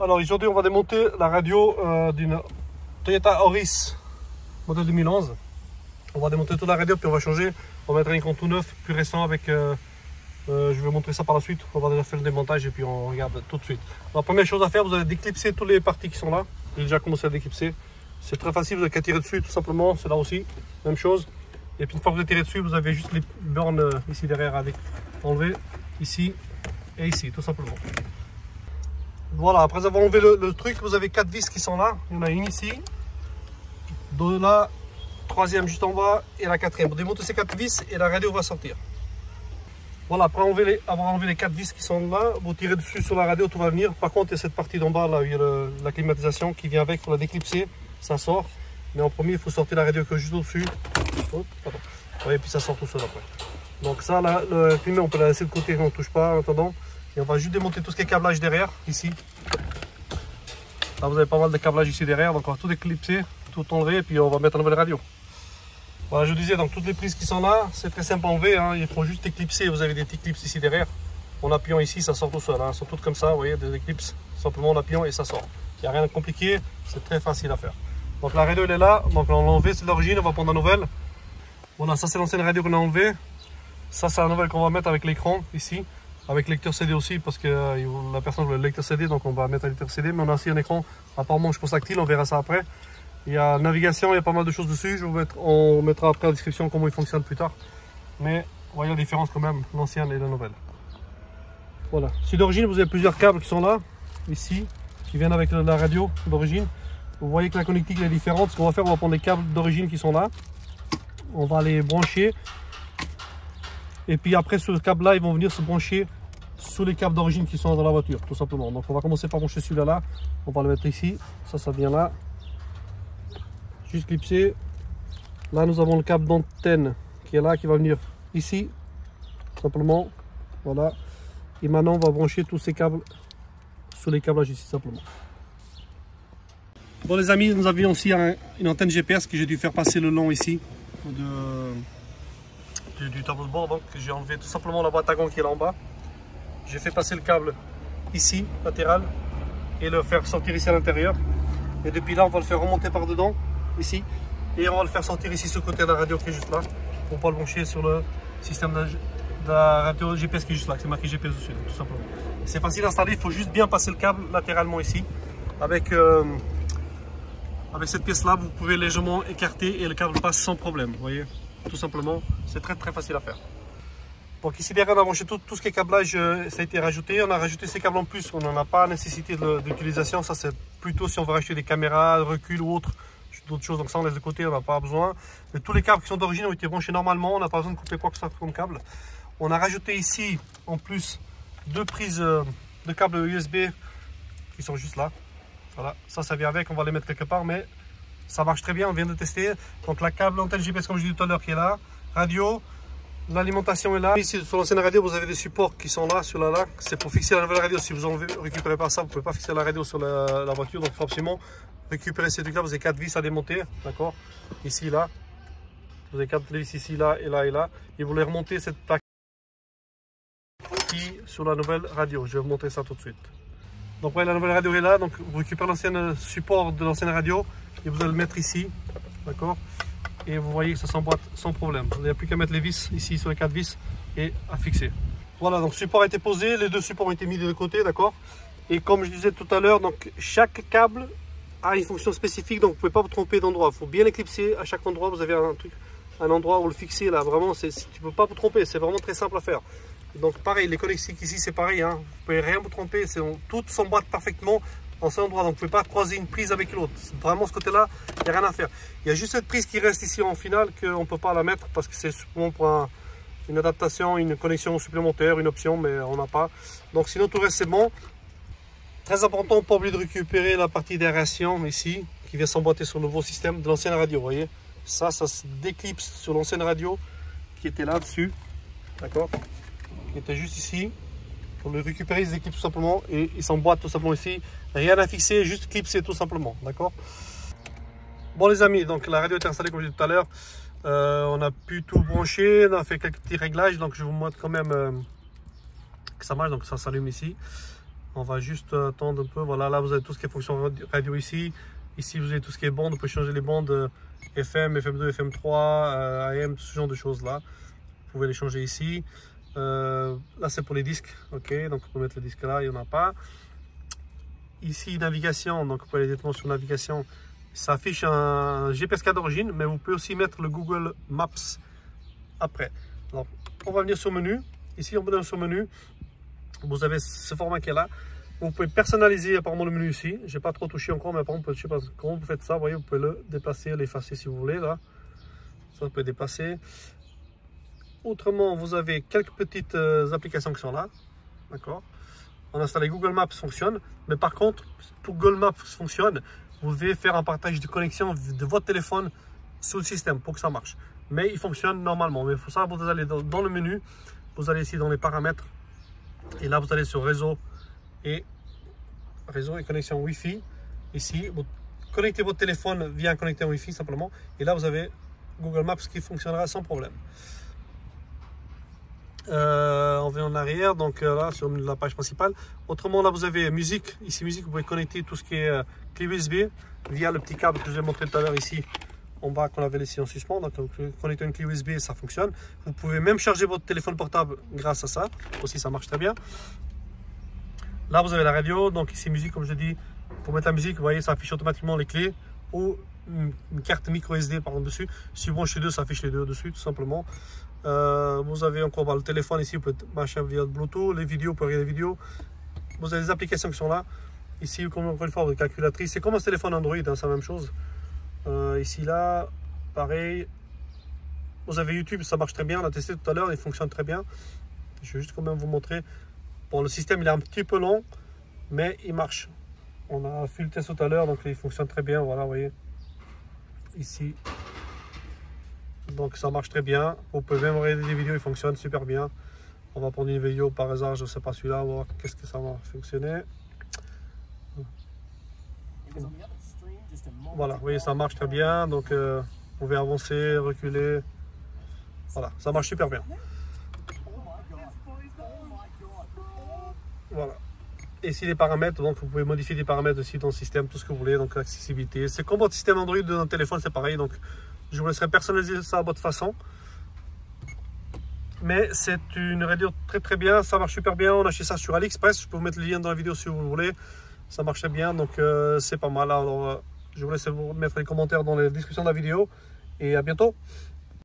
Alors aujourd'hui on va démonter la radio d'une Toyota Auris modèle 2011. On va démonter toute la radio puis on va changer. On va mettre un écran tout neuf, plus récent avec... je vais montrer ça par la suite. On va déjà faire le démontage et puis on regarde tout de suite. Alors première chose à faire, vous allez déclipser toutes les parties qui sont là. J'ai déjà commencé à déclipser. C'est très facile, vous n'avez qu'à tirer dessus tout simplement. C'est là aussi, même chose. Et puis une fois que vous avez tiré dessus, vous avez juste les bornes ici derrière à enlever, ici et ici, tout simplement. Voilà, après avoir enlevé le truc, vous avez 4 vis qui sont là. Il y en a une ici, deux là, troisième juste en bas et la quatrième. Vous démontez ces 4 vis et la radio va sortir. Voilà, après avoir enlevé les 4 vis qui sont là, vous tirez dessus sur la radio, tout va venir. Par contre, il y a cette partie d'en bas là, où il y a la climatisation qui vient avec, il faut la déclipser, ça sort. Mais en premier, il faut sortir la radio que juste au-dessus. Oh, ouais, et puis ça sort tout seul après. Donc ça, là, le climat, on peut la laisser de côté, on ne touche pas en attendant. Et on va juste démonter tout ce qui est câblage derrière, ici. Là, vous avez pas mal de câblage ici derrière, donc on va tout déclipser, tout enlever, et puis on va mettre une nouvelle radio. Voilà, je disais, donc toutes les prises qui sont là, c'est très simple à enlever, hein. Il faut juste éclipser. Vous avez des petits clips ici derrière. En appuyant ici, ça sort tout seul, hein. Elles sont toutes comme ça, vous voyez, des clips, simplement en appuyant et ça sort. Il n'y a rien de compliqué, c'est très facile à faire. Donc la radio elle est là, donc on l'a enlevée, c'est l'origine, on va prendre la nouvelle. Voilà, ça c'est l'ancienne radio qu'on a enlevée. Ça c'est la nouvelle qu'on va mettre avec l'écran ici. Avec lecteur CD aussi, parce que la personne veut le lecteur CD, donc on va mettre un lecteur CD. Mais on a aussi un écran, apparemment je pense tactile, on verra ça après. Il y a navigation, il y a pas mal de choses dessus. On mettra après en description comment il fonctionne plus tard. Mais voyez la différence quand même, l'ancienne et la nouvelle. Voilà, si d'origine vous avez plusieurs câbles qui sont là, ici, qui viennent avec la radio d'origine. Vous voyez que la connectique est différente. Ce qu'on va faire, on va prendre les câbles d'origine qui sont là. On va les brancher. Et puis après, sur le câble là, ils vont venir se brancher sous les câbles d'origine qui sont dans la voiture, tout simplement. Donc on va commencer par brancher celui-là là. On va le mettre ici. Ça vient là. Juste clipser. Là, nous avons le câble d'antenne qui est là, qui va venir ici. Tout simplement. Voilà. Et maintenant, on va brancher tous ces câbles sous les câblages ici, simplement. Bon les amis, nous avions aussi une antenne GPS que j'ai dû faire passer le long ici du tableau de bord. Donc j'ai enlevé tout simplement la boîte à gants qui est là en bas. J'ai fait passer le câble ici, latéral, et le faire sortir ici à l'intérieur. Et depuis là, on va le faire remonter par dedans, ici. Et on va le faire sortir ici, ce côté de la radio qui est juste là. Pour pas le brancher sur le système de la radio GPS qui est juste là. C'est marqué GPS dessus, tout simplement. C'est facile à installer, il faut juste bien passer le câble latéralement ici. Avec cette pièce là, vous pouvez légèrement écarter et le câble passe sans problème, vous voyez, tout simplement. C'est très facile à faire. Donc ici derrière, on a branché tout ce qui est câblage, ça a été rajouté. On a rajouté ces câbles en plus, on n'en a pas nécessité d'utilisation. Ça c'est plutôt si on veut racheter des caméras, recul ou d'autres choses. Donc ça on laisse de côté, on n'a pas besoin. Mais tous les câbles qui sont d'origine ont été branchés normalement, on n'a pas besoin de couper quoi que ce soit comme câble. On a rajouté ici en plus 2 prises de câbles USB qui sont juste là. Voilà, ça vient avec, on va les mettre quelque part, mais ça marche très bien, on vient de tester. Donc la câble antenne GPS comme je disais tout à l'heure qui est là, radio, l'alimentation est là. Ici sur l'ancienne radio vous avez des supports qui sont là, sur là, c'est pour fixer la nouvelle radio. Si vous ne récupérez pas ça, vous ne pouvez pas fixer la radio sur la voiture, donc il faut absolument récupérer ces trucs là. Vous avez 4 vis à démonter, d'accord, ici, là, vous avez 4 vis ici, là et là et là, et vous les remontez cette plaque qui sur la nouvelle radio. Je vais vous montrer ça tout de suite. Donc ouais, la nouvelle radio est là, donc vous récupérez l'ancien support de l'ancienne radio et vous allez le mettre ici, d'accord. Et vous voyez que ça s'emboîte sans problème. Vous n'avez plus qu'à mettre les vis ici sur les 4 vis et à fixer. Voilà, donc le support a été posé, les 2 supports ont été mis de côté, d'accord. Et comme je disais tout à l'heure, donc chaque câble a une fonction spécifique, donc vous ne pouvez pas vous tromper d'endroit. Il faut bien éclipser à chaque endroit, vous avez un endroit où le fixer là, vraiment, tu ne peux pas vous tromper, c'est vraiment très simple à faire. Donc pareil, les connectiques ici c'est pareil, hein. Vous ne pouvez rien vous tromper, toutes s'emboîtent parfaitement en cet endroit, donc vous ne pouvez pas croiser une prise avec l'autre. Vraiment ce côté là, il n'y a rien à faire. Il y a juste cette prise qui reste ici en finale qu'on ne peut pas la mettre parce que c'est simplement pour une adaptation, une connexion supplémentaire, une option, mais on n'a pas. Donc sinon tout reste c'est bon. Très important, pas oublier de récupérer la partie d'aération ici, qui vient s'emboîter sur le nouveau système de l'ancienne radio, vous voyez. Ça se déclipse sur l'ancienne radio qui était là-dessus, d'accord, qui était juste ici. Pour le récupérer, il se déclipse tout simplement et il s'emboîte tout simplement ici. Rien à fixer, juste clipser tout simplement, d'accord. Bon les amis, donc la radio est installée comme je disais tout à l'heure. On a pu tout brancher, on a fait quelques petits réglages, donc je vous montre quand même que ça marche. Donc ça s'allume ici. On va juste attendre un peu. Voilà, là vous avez tout ce qui est fonction radio ici. Ici vous avez tout ce qui est bandes. Vous pouvez changer les bandes FM, FM2, FM3, AM, ce genre de choses là. Vous pouvez les changer ici. Là c'est pour les disques. Ok, donc on peut mettre le disque là, il n'y en a pas. Ici navigation, donc vous pouvez aller directement sur navigation. Ça affiche un GPSK d'origine, mais vous pouvez aussi mettre le Google Maps après. Alors, on va venir sur menu. Ici, on va venir sur menu. Vous avez ce format qui est là. Vous pouvez personnaliser apparemment le menu ici. Je n'ai pas trop touché encore, mais apparemment, je sais pas comment vous faites ça. Vous voyez, vous pouvez le déplacer, l'effacer si vous voulez. Là, ça vous pouvez déplacer. Autrement, vous avez quelques petites applications qui sont là. D'accord. On a installé Google Maps, fonctionne. Mais par contre, pour Google Maps fonctionne, vous devez faire un partage de connexion de votre téléphone sur le système pour que ça marche. Mais il fonctionne normalement. Mais il faut savoir, vous allez dans le menu, vous allez ici dans les paramètres. Et là, vous allez sur réseau et connexion Wi-Fi. Ici, vous connectez votre téléphone via un connecteur Wi-Fi simplement. Et là, vous avez Google Maps qui fonctionnera sans problème. On vient en arrière, donc là sur la page principale. Autrement, là vous avez musique. Ici, musique, vous pouvez connecter tout ce qui est clé USB via le petit câble que je vous ai montré tout à l'heure ici en bas qu'on avait laissé en suspens. Donc, vous connectez une clé USB, ça fonctionne. Vous pouvez même charger votre téléphone portable grâce à ça. Aussi, ça marche très bien. Là, vous avez la radio. Donc, ici, musique, comme je dis, pour mettre la musique, vous voyez, ça affiche automatiquement les clés ou une carte micro SD par dessus. Si vous branchez les deux, ça affiche les deux dessus, tout simplement. Vous avez encore le téléphone ici, vous pouvez marcher via le Bluetooth, les vidéos, vous pouvez regarder les vidéos. Vous avez des applications qui sont là. Ici, encore une fois, votre calculatrice. C'est comme un téléphone Android, hein, c'est la même chose. Ici, là, pareil. Vous avez YouTube, ça marche très bien. On l'a testé tout à l'heure, il fonctionne très bien. Je vais juste quand même vous montrer. Bon, le système, il est un petit peu long, mais il marche. On a fait le test tout à l'heure, donc il fonctionne très bien. Voilà, vous voyez. Ici. Donc ça marche très bien. Vous pouvez même regarder des vidéos, il fonctionne super bien. On va prendre une vidéo par hasard, je ne sais pas celui-là, on va voir qu'est-ce que ça va fonctionner. Voilà, vous voyez, ça marche très bien. Donc vous pouvez avancer, reculer. Voilà, ça marche super bien. Voilà. Et ici les paramètres, donc vous pouvez modifier des paramètres aussi dans le système, tout ce que vous voulez, donc l'accessibilité. C'est comme votre système Android d'un téléphone, c'est pareil, donc je vous laisserai personnaliser ça à votre façon. Mais c'est une radio très bien, ça marche super bien. On a acheté ça sur AliExpress, je peux vous mettre le lien dans la vidéo si vous voulez. Ça marche très bien, donc c'est pas mal. Alors je vous laisse vous mettre les commentaires dans la description de la vidéo et à bientôt.